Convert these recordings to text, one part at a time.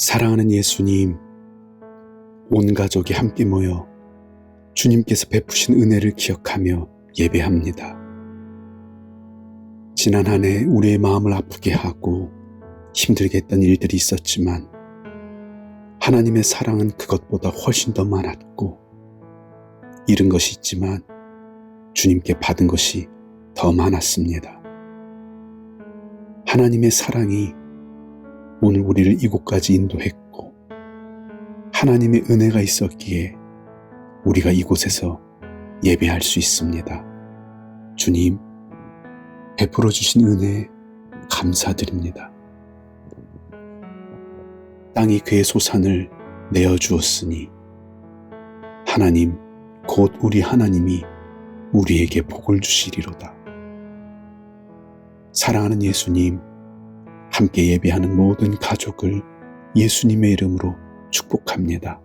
사랑하는 예수님, 온 가족이 함께 모여 주님께서 베푸신 은혜를 기억하며 예배합니다. 지난 한 해 우리의 마음을 아프게 하고 힘들게 했던 일들이 있었지만 하나님의 사랑은 그것보다 훨씬 더 많았고, 잃은 것이 있지만 주님께 받은 것이 더 많았습니다. 하나님의 사랑이 오늘 우리를 이곳까지 인도했고, 하나님의 은혜가 있었기에 우리가 이곳에서 예배할 수 있습니다. 주님, 베풀어 주신 은혜에 감사드립니다. 땅이 그의 소산을 내어주었으니 하나님, 곧 우리 하나님이 우리에게 복을 주시리로다. 사랑하는 예수님, 함께 예배하는 모든 가족을 예수님의 이름으로 축복합니다.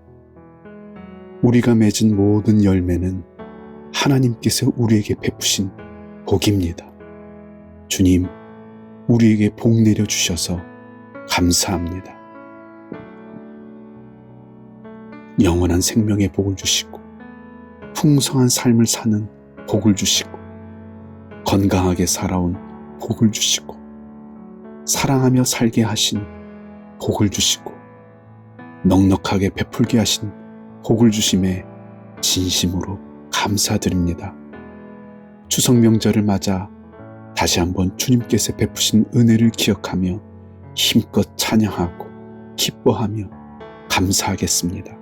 우리가 맺은 모든 열매는 하나님께서 우리에게 베푸신 복입니다. 주님, 우리에게 복 내려주셔서 감사합니다. 영원한 생명의 복을 주시고, 풍성한 삶을 사는 복을 주시고, 건강하게 살아온 복을 주시고, 사랑하며 살게 하신 복을 주시고, 넉넉하게 베풀게 하신 복을 주심에 진심으로 감사드립니다. 추석 명절을 맞아 다시 한번 주님께서 베푸신 은혜를 기억하며 힘껏 찬양하고 기뻐하며 감사하겠습니다.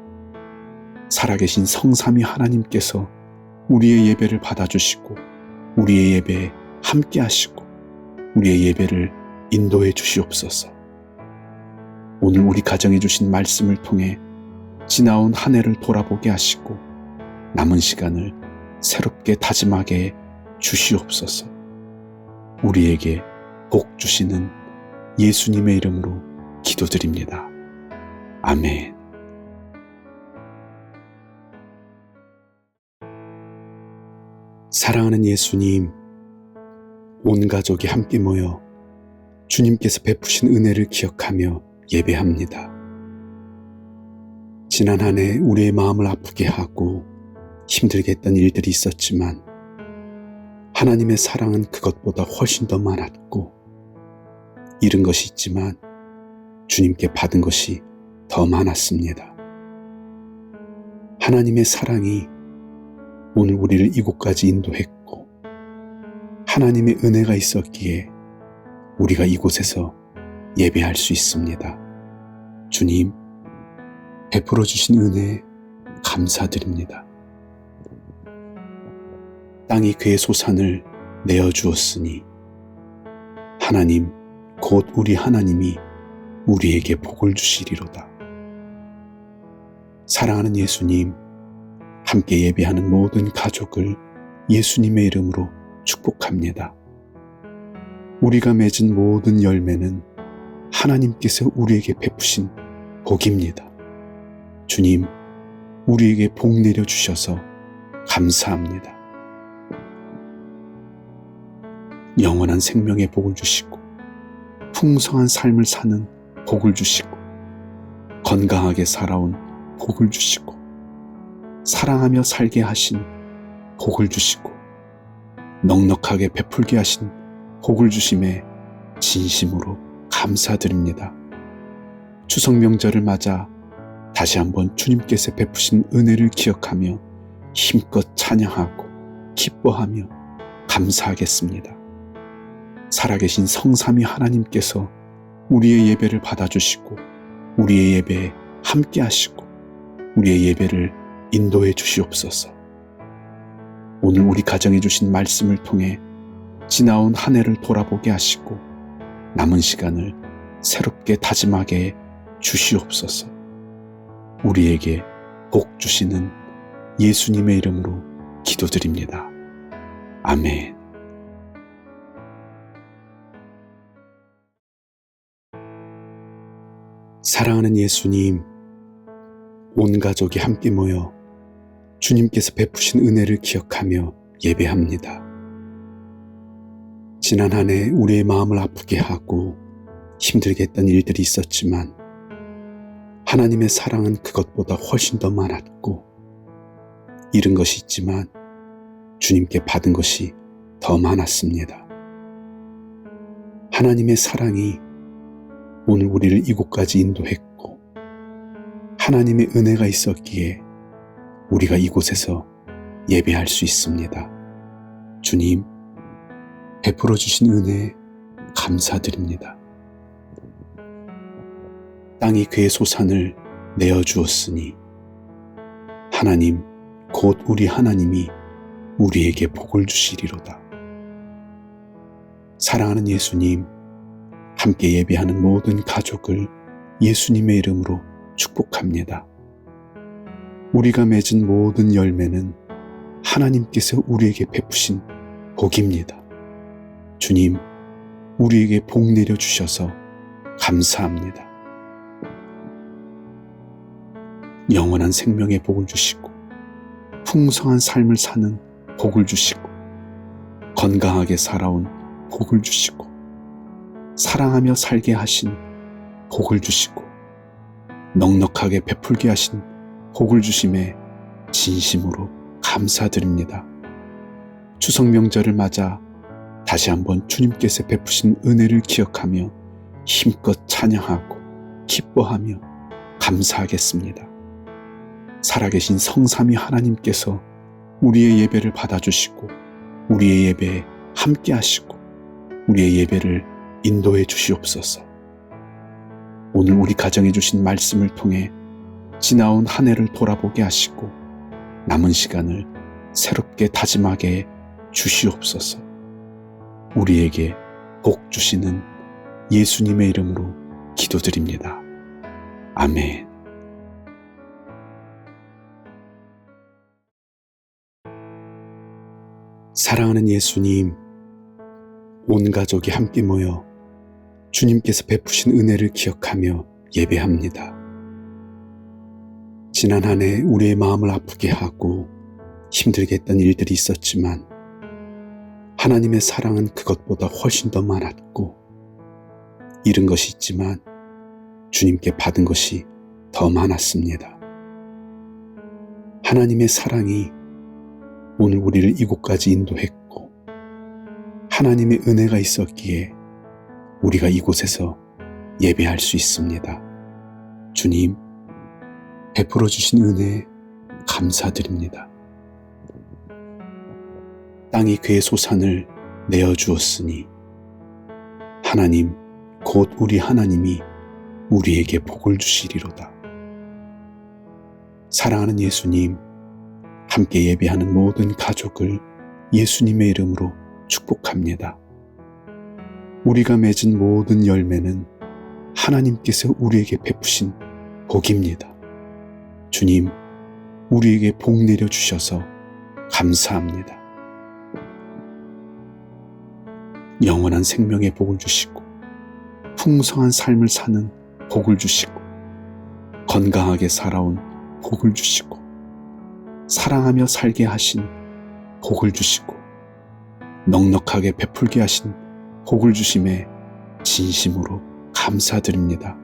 살아계신 성삼위 하나님께서 우리의 예배를 받아주시고, 우리의 예배에 함께 하시고, 우리의 예배를 인도해 주시옵소서. 오늘 우리 가정에 주신 말씀을 통해 지나온 한 해를 돌아보게 하시고, 남은 시간을 새롭게 다짐하게 주시옵소서. 우리에게 복 주시는 예수님의 이름으로 기도드립니다. 아멘. 사랑하는 예수님, 온 가족이 함께 모여 주님께서 베푸신 은혜를 기억하며 예배합니다. 지난 한 해 우리의 마음을 아프게 하고 힘들게 했던 일들이 있었지만 하나님의 사랑은 그것보다 훨씬 더 많았고, 잃은 것이 있지만 주님께 받은 것이 더 많았습니다. 하나님의 사랑이 오늘 우리를 이곳까지 인도했고, 하나님의 은혜가 있었기에 우리가 이곳에서 예배할 수 있습니다. 주님, 베풀어 주신 은혜에 감사드립니다. 땅이 그의 소산을 내어주었으니 하나님, 곧 우리 하나님이 우리에게 복을 주시리로다. 사랑하는 예수님, 함께 예배하는 모든 가족을 예수님의 이름으로 축복합니다. 우리가 맺은 모든 열매는 하나님께서 우리에게 베푸신 복입니다. 주님, 우리에게 복 내려주셔서 감사합니다. 영원한 생명의 복을 주시고, 풍성한 삶을 사는 복을 주시고, 건강하게 살아온 복을 주시고, 사랑하며 살게 하신 복을 주시고, 넉넉하게 베풀게 하신 복을 주심에 진심으로 감사드립니다. 추석 명절을 맞아 다시 한번 주님께서 베푸신 은혜를 기억하며 힘껏 찬양하고 기뻐하며 감사하겠습니다. 살아계신 성삼위 하나님께서 우리의 예배를 받아주시고, 우리의 예배에 함께 하시고, 우리의 예배를 인도해 주시옵소서. 오늘 우리 가정에 주신 말씀을 통해 지나온 한 해를 돌아보게 하시고, 남은 시간을 새롭게 다짐하게 주시옵소서. 우리에게 복 주시는 예수님의 이름으로 기도드립니다. 아멘. 사랑하는 예수님, 온 가족이 함께 모여 주님께서 베푸신 은혜를 기억하며 예배합니다. 지난 한 해 우리의 마음을 아프게 하고 힘들게 했던 일들이 있었지만 하나님의 사랑은 그것보다 훨씬 더 많았고, 잃은 것이 있지만 주님께 받은 것이 더 많았습니다. 하나님의 사랑이 오늘 우리를 이곳까지 인도했고, 하나님의 은혜가 있었기에 우리가 이곳에서 예배할 수 있습니다. 주님, 베풀어 주신 은혜에 감사드립니다. 땅이 그의 소산을 내어 주었으니 하나님, 곧 우리 하나님이 우리에게 복을 주시리로다. 사랑하는 예수님, 함께 예배하는 모든 가족을 예수님의 이름으로 축복합니다. 우리가 맺은 모든 열매는 하나님께서 우리에게 베푸신 복입니다. 주님, 우리에게 복 내려 주셔서 감사합니다. 영원한 생명의 복을 주시고, 풍성한 삶을 사는 복을 주시고, 건강하게 살아온 복을 주시고, 사랑하며 살게 하신 복을 주시고, 넉넉하게 베풀게 하신 복을 주심에 진심으로 감사드립니다. 추석 명절을 맞아 다시 한번 주님께서 베푸신 은혜를 기억하며 힘껏 찬양하고 기뻐하며 감사하겠습니다. 살아계신 성삼위 하나님께서 우리의 예배를 받아주시고, 우리의 예배에 함께 하시고, 우리의 예배를 인도해 주시옵소서. 오늘 우리 가정에 주신 말씀을 통해 지나온 한 해를 돌아보게 하시고, 남은 시간을 새롭게 다짐하게 주시옵소서. 우리에게 복 주시는 예수님의 이름으로 기도드립니다. 아멘. 사랑하는 예수님, 온 가족이 함께 모여 주님께서 베푸신 은혜를 기억하며 예배합니다. 지난 한 해 우리의 마음을 아프게 하고 힘들게 했던 일들이 있었지만 하나님의 사랑은 그것보다 훨씬 더 많았고, 잃은 것이 있지만 주님께 받은 것이 더 많았습니다. 하나님의 사랑이 오늘 우리를 이곳까지 인도했고, 하나님의 은혜가 있었기에 우리가 이곳에서 예배할 수 있습니다. 주님, 베풀어 주신 은혜에 감사드립니다. 땅이 그의 소산을 내어 주었으니 하나님, 곧 우리 하나님이 우리에게 복을 주시리로다. 사랑하는 예수님, 함께 예배하는 모든 가족을 예수님의 이름으로 축복합니다. 우리가 맺은 모든 열매는 하나님께서 우리에게 베푸신 복입니다. 주님, 우리에게 복 내려 주셔서 감사합니다. 영원한 생명의 복을 주시고, 풍성한 삶을 사는 복을 주시고, 건강하게 살아온 복을 주시고, 사랑하며 살게 하신 복을 주시고, 넉넉하게 베풀게 하신 복을 주심에 진심으로 감사드립니다.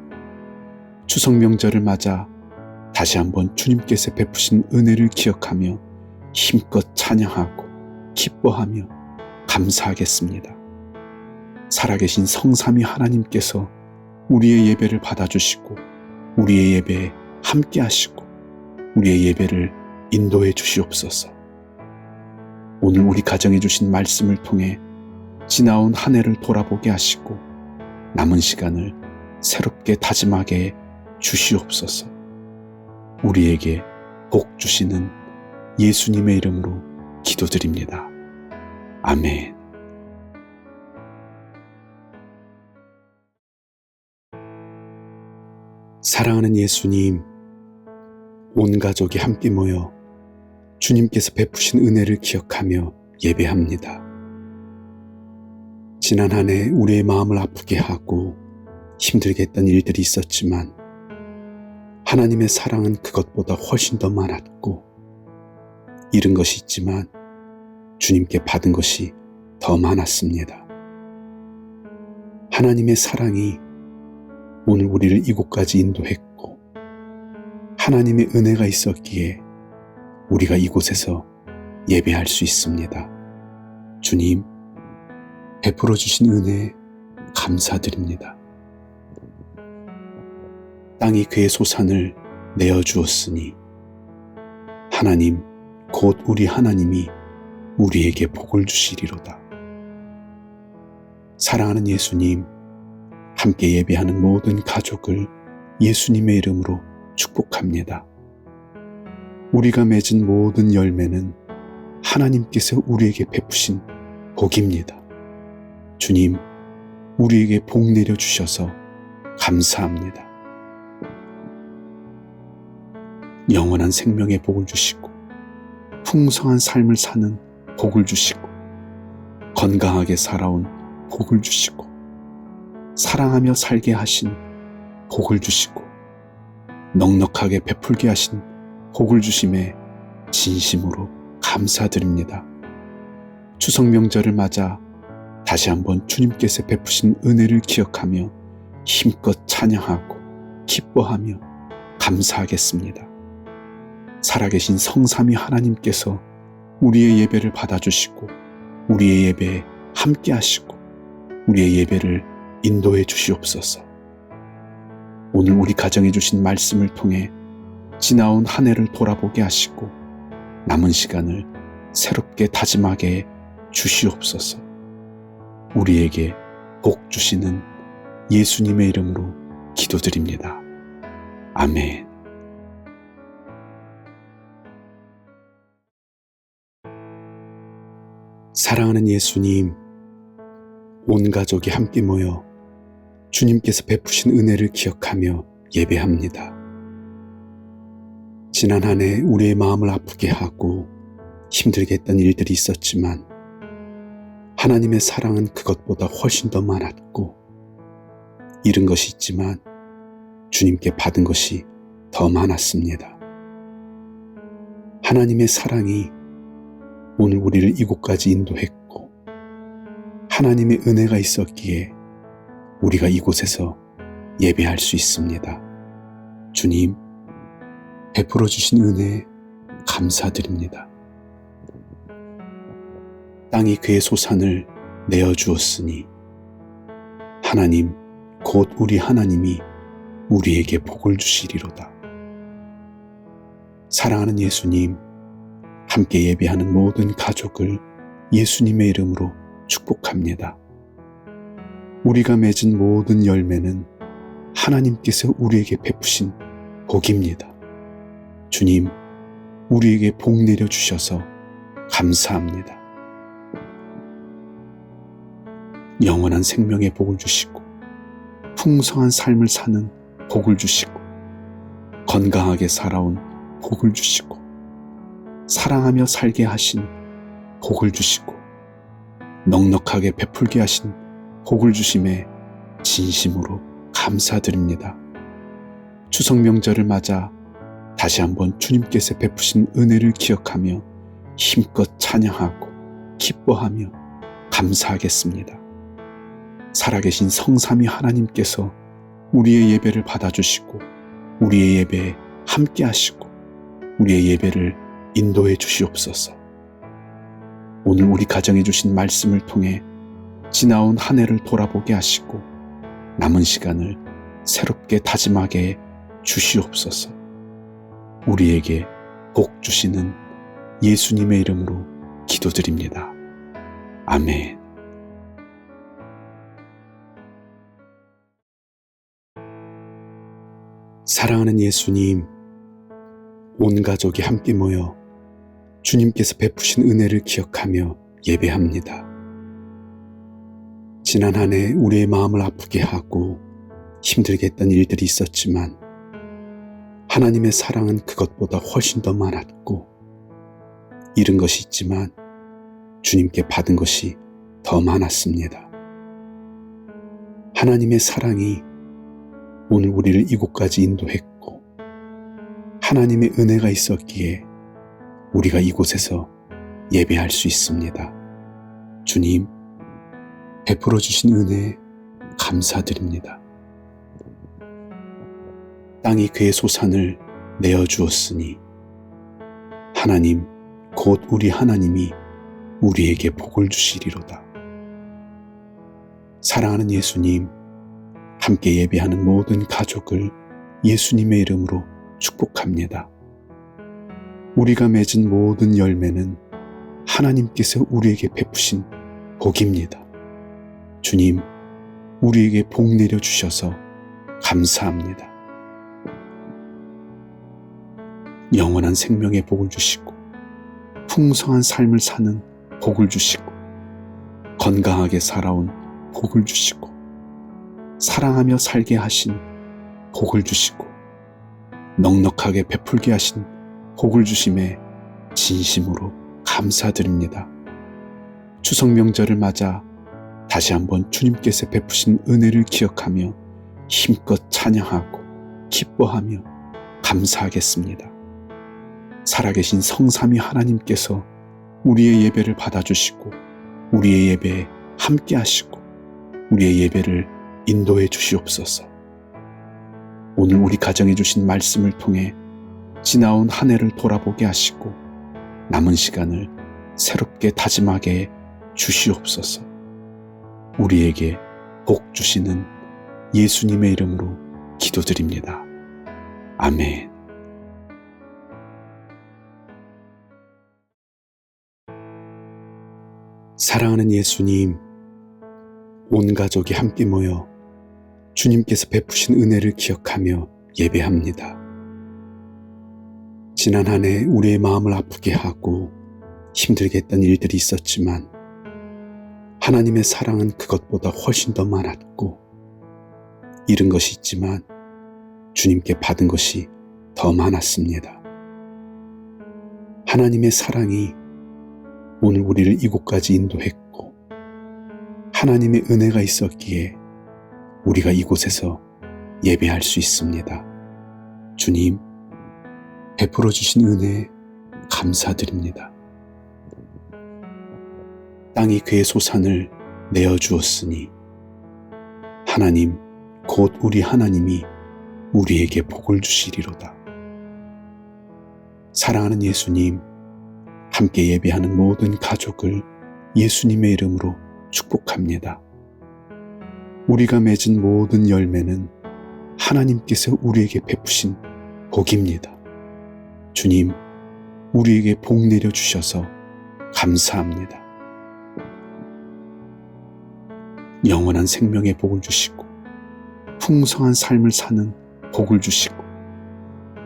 추석 명절을 맞아 다시 한번 주님께서 베푸신 은혜를 기억하며 힘껏 찬양하고 기뻐하며 감사하겠습니다. 살아계신 성삼위 하나님께서 우리의 예배를 받아주시고, 우리의 예배에 함께 하시고, 우리의 예배를 인도해 주시옵소서. 오늘 우리 가정에 주신 말씀을 통해 지나온 한 해를 돌아보게 하시고, 남은 시간을 새롭게 다짐하게 주시옵소서. 우리에게 복 주시는 예수님의 이름으로 기도드립니다. 아멘. 사랑하는 예수님, 온 가족이 함께 모여 주님께서 베푸신 은혜를 기억하며 예배합니다. 지난 한 해 우리의 마음을 아프게 하고 힘들게 했던 일들이 있었지만 하나님의 사랑은 그것보다 훨씬 더 많았고, 잃은 것이 있지만 주님께 받은 것이 더 많았습니다. 하나님의 사랑이 오늘 우리를 이곳까지 인도했고, 하나님의 은혜가 있었기에 우리가 이곳에서 예배할 수 있습니다. 주님, 베풀어 주신 은혜 감사드립니다. 땅이 그의 소산을 내어 주었으니 하나님 곧 우리 하나님이 우리에게 복을 주시리로다. 사랑하는 예수님, 함께 예배하는 모든 가족을 예수님의 이름으로 축복합니다. 우리가 맺은 모든 열매는 하나님께서 우리에게 베푸신 복입니다. 주님, 우리에게 복 내려 주셔서 감사합니다. 영원한 생명의 복을 주시고 풍성한 삶을 사는 복을 주시고 건강하게 살아온 복을 주시고 사랑하며 살게 하신 복을 주시고 넉넉하게 베풀게 하신 복을 주심에 진심으로 감사드립니다. 추석 명절을 맞아 다시 한번 주님께서 베푸신 은혜를 기억하며 힘껏 찬양하고 기뻐하며 감사하겠습니다. 살아계신 성삼위 하나님께서 우리의 예배를 받아주시고 우리의 예배에 함께 하시고 우리의 예배를 인도해 주시옵소서. 오늘 우리 가정에 주신 말씀을 통해 지나온 한 해를 돌아보게 하시고 남은 시간을 새롭게 다짐하게 주시옵소서. 우리에게 복 주시는 예수님의 이름으로 기도드립니다. 아멘. 사랑하는 예수님, 온 가족이 함께 모여 주님께서 베푸신 은혜를 기억하며 예배합니다. 지난 한 해 우리의 마음을 아프게 하고 힘들게 했던 일들이 있었지만 하나님의 사랑은 그것보다 훨씬 더 많았고 잃은 것이 있지만 주님께 받은 것이 더 많았습니다. 하나님의 사랑이 오늘 우리를 이곳까지 인도했고 하나님의 은혜가 있었기에 우리가 이곳에서 예배할 수 있습니다. 주님, 베풀어 주신 은혜 감사드립니다. 땅이 그의 소산을 내어 주었으니 하나님 곧 우리 하나님이 우리에게 복을 주시리로다. 사랑하는 예수님, 함께 예배하는 모든 가족을 예수님의 이름으로 축복합니다. 우리가 맺은 모든 열매는 하나님께서 우리에게 베푸신 복입니다. 주님, 우리에게 복 내려 주셔서 감사합니다. 영원한 생명의 복을 주시고 풍성한 삶을 사는 복을 주시고 건강하게 살아온 복을 주시고 사랑하며 살게 하신 복을 주시고 넉넉하게 베풀게 하신 복을 주심에 진심으로 감사드립니다. 추석 명절을 맞아 다시 한번 주님께서 베푸신 은혜를 기억하며 힘껏 찬양하고 기뻐하며 감사하겠습니다. 살아계신 성삼위 하나님께서 우리의 예배를 받아주시고 우리의 예배에 함께 하시고 우리의 예배를 인도해 주시옵소서. 오늘 우리 가정에 주신 말씀을 통해 지나온 한 해를 돌아보게 하시고 남은 시간을 새롭게 다짐하게 주시옵소서. 우리에게 복 주시는 예수님의 이름으로 기도드립니다. 아멘. 사랑하는 예수님, 온 가족이 함께 모여 주님께서 베푸신 은혜를 기억하며 예배합니다. 지난 한 해 우리의 마음을 아프게 하고 힘들게 했던 일들이 있었지만 하나님의 사랑은 그것보다 훨씬 더 많았고 잃은 것이 있지만 주님께 받은 것이 더 많았습니다. 하나님의 사랑이 오늘 우리를 이곳까지 인도했고 하나님의 은혜가 있었기에 우리가 이곳에서 예배할 수 있습니다. 주님, 베풀어 주신 은혜 감사드립니다. 땅이 그의 소산을 내어주었으니 하나님 곧 우리 하나님이 우리에게 복을 주시리로다. 사랑하는 예수님, 함께 예배하는 모든 가족을 예수님의 이름으로 축복합니다. 우리가 맺은 모든 열매는 하나님께서 우리에게 베푸신 복입니다. 주님, 우리에게 복 내려주셔서 감사합니다. 영원한 생명의 복을 주시고 풍성한 삶을 사는 복을 주시고 건강하게 살아온 복을 주시고 사랑하며 살게 하신 복을 주시고 넉넉하게 베풀게 하신 복을 주심에 진심으로 감사드립니다. 추석 명절을 맞아 다시 한번 주님께서 베푸신 은혜를 기억하며 힘껏 찬양하고 기뻐하며 감사하겠습니다. 살아계신 성삼위 하나님께서 우리의 예배를 받아주시고 우리의 예배에 함께 하시고 우리의 예배를 인도해 주시옵소서. 오늘 우리 가정에 주신 말씀을 통해 지나온 한 해를 돌아보게 하시고 남은 시간을 새롭게 다짐하게 주시옵소서. 우리에게 복 주시는 예수님의 이름으로 기도드립니다. 아멘. 사랑하는 예수님, 온 가족이 함께 모여 주님께서 베푸신 은혜를 기억하며 예배합니다. 지난 한 해 우리의 마음을 아프게 하고 힘들게 했던 일들이 있었지만 하나님의 사랑은 그것보다 훨씬 더 많았고 잃은 것이 있지만 주님께 받은 것이 더 많았습니다. 하나님의 사랑이 오늘 우리를 이곳까지 인도했고 하나님의 은혜가 있었기에 우리가 이곳에서 예배할 수 있습니다. 주님, 베풀어 주신 은혜에 감사드립니다. 땅이 그의 소산을 내어주었으니 하나님 곧 우리 하나님이 우리에게 복을 주시리로다. 사랑하는 예수님, 함께 예배하는 모든 가족을 예수님의 이름으로 축복합니다. 우리가 맺은 모든 열매는 하나님께서 우리에게 베푸신 복입니다. 주님, 우리에게 복 내려주셔서 감사합니다. 영원한 생명의 복을 주시고 풍성한 삶을 사는 복을 주시고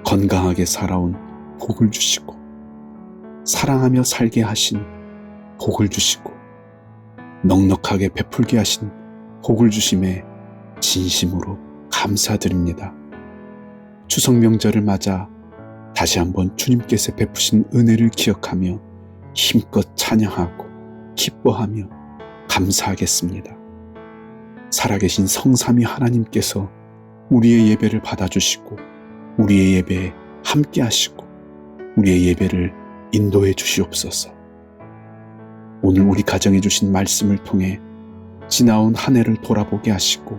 건강하게 살아온 복을 주시고 사랑하며 살게 하신 복을 주시고 넉넉하게 베풀게 하신 복을 주심에 진심으로 감사드립니다. 추석 명절을 맞아 다시 한번 주님께서 베푸신 은혜를 기억하며 힘껏 찬양하고 기뻐하며 감사하겠습니다. 살아계신 성삼위 하나님께서 우리의 예배를 받아주시고 우리의 예배에 함께 하시고 우리의 예배를 인도해 주시옵소서. 오늘 우리 가정에 주신 말씀을 통해 지나온 한 해를 돌아보게 하시고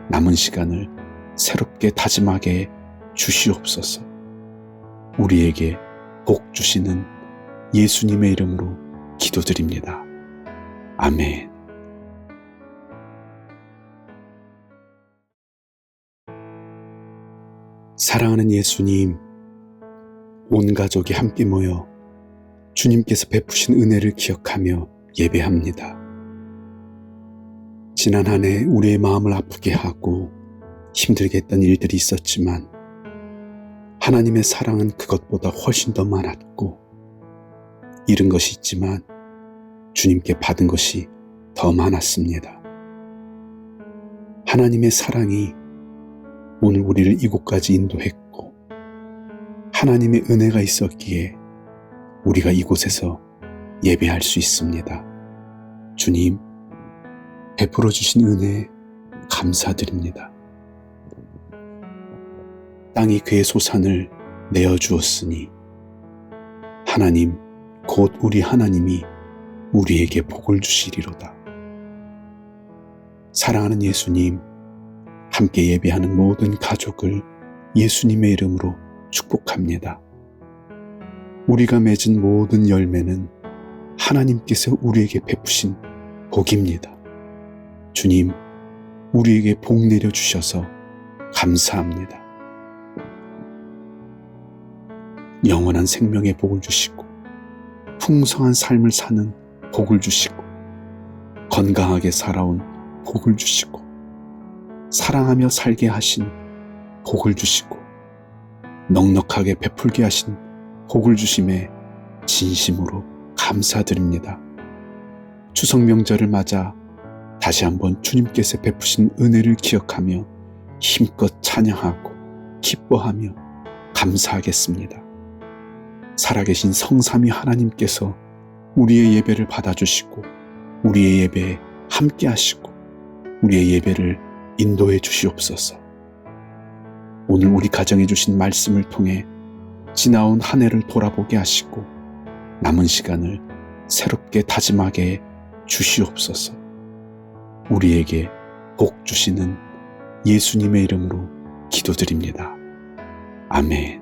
남은 시간을 새롭게 다짐하게 주시옵소서. 우리에게 복 주시는 예수님의 이름으로 기도드립니다. 아멘. 사랑하는 예수님, 온 가족이 함께 모여 주님께서 베푸신 은혜를 기억하며 예배합니다. 지난 한 해 우리의 마음을 아프게 하고 힘들게 했던 일들이 있었지만 하나님의 사랑은 그것보다 훨씬 더 많았고 잃은 것이 있지만 주님께 받은 것이 더 많았습니다. 하나님의 사랑이 오늘 우리를 이곳까지 인도했고 하나님의 은혜가 있었기에 우리가 이곳에서 예배할 수 있습니다. 주님, 베풀어 주신 은혜에 감사드립니다. 땅이 그의 소산을 내어주었으니 하나님 곧 우리 하나님이 우리에게 복을 주시리로다. 사랑하는 예수님, 함께 예배하는 모든 가족을 예수님의 이름으로 축복합니다. 우리가 맺은 모든 열매는 하나님께서 우리에게 베푸신 복입니다. 주님, 우리에게 복 내려주셔서 감사합니다. 영원한 생명의 복을 주시고 풍성한 삶을 사는 복을 주시고 건강하게 살아온 복을 주시고 사랑하며 살게 하신 복을 주시고 넉넉하게 베풀게 하신 복을 주심에 진심으로 감사드립니다. 추석 명절을 맞아 다시 한번 주님께서 베푸신 은혜를 기억하며 힘껏 찬양하고 기뻐하며 감사하겠습니다. 살아계신 성삼위 하나님께서 우리의 예배를 받아주시고 우리의 예배에 함께 하시고 우리의 예배를 인도해 주시옵소서. 오늘 우리 가정에 주신 말씀을 통해 지나온 한 해를 돌아보게 하시고 남은 시간을 새롭게 다짐하게 주시옵소서. 우리에게 복 주시는 예수님의 이름으로 기도드립니다. 아멘.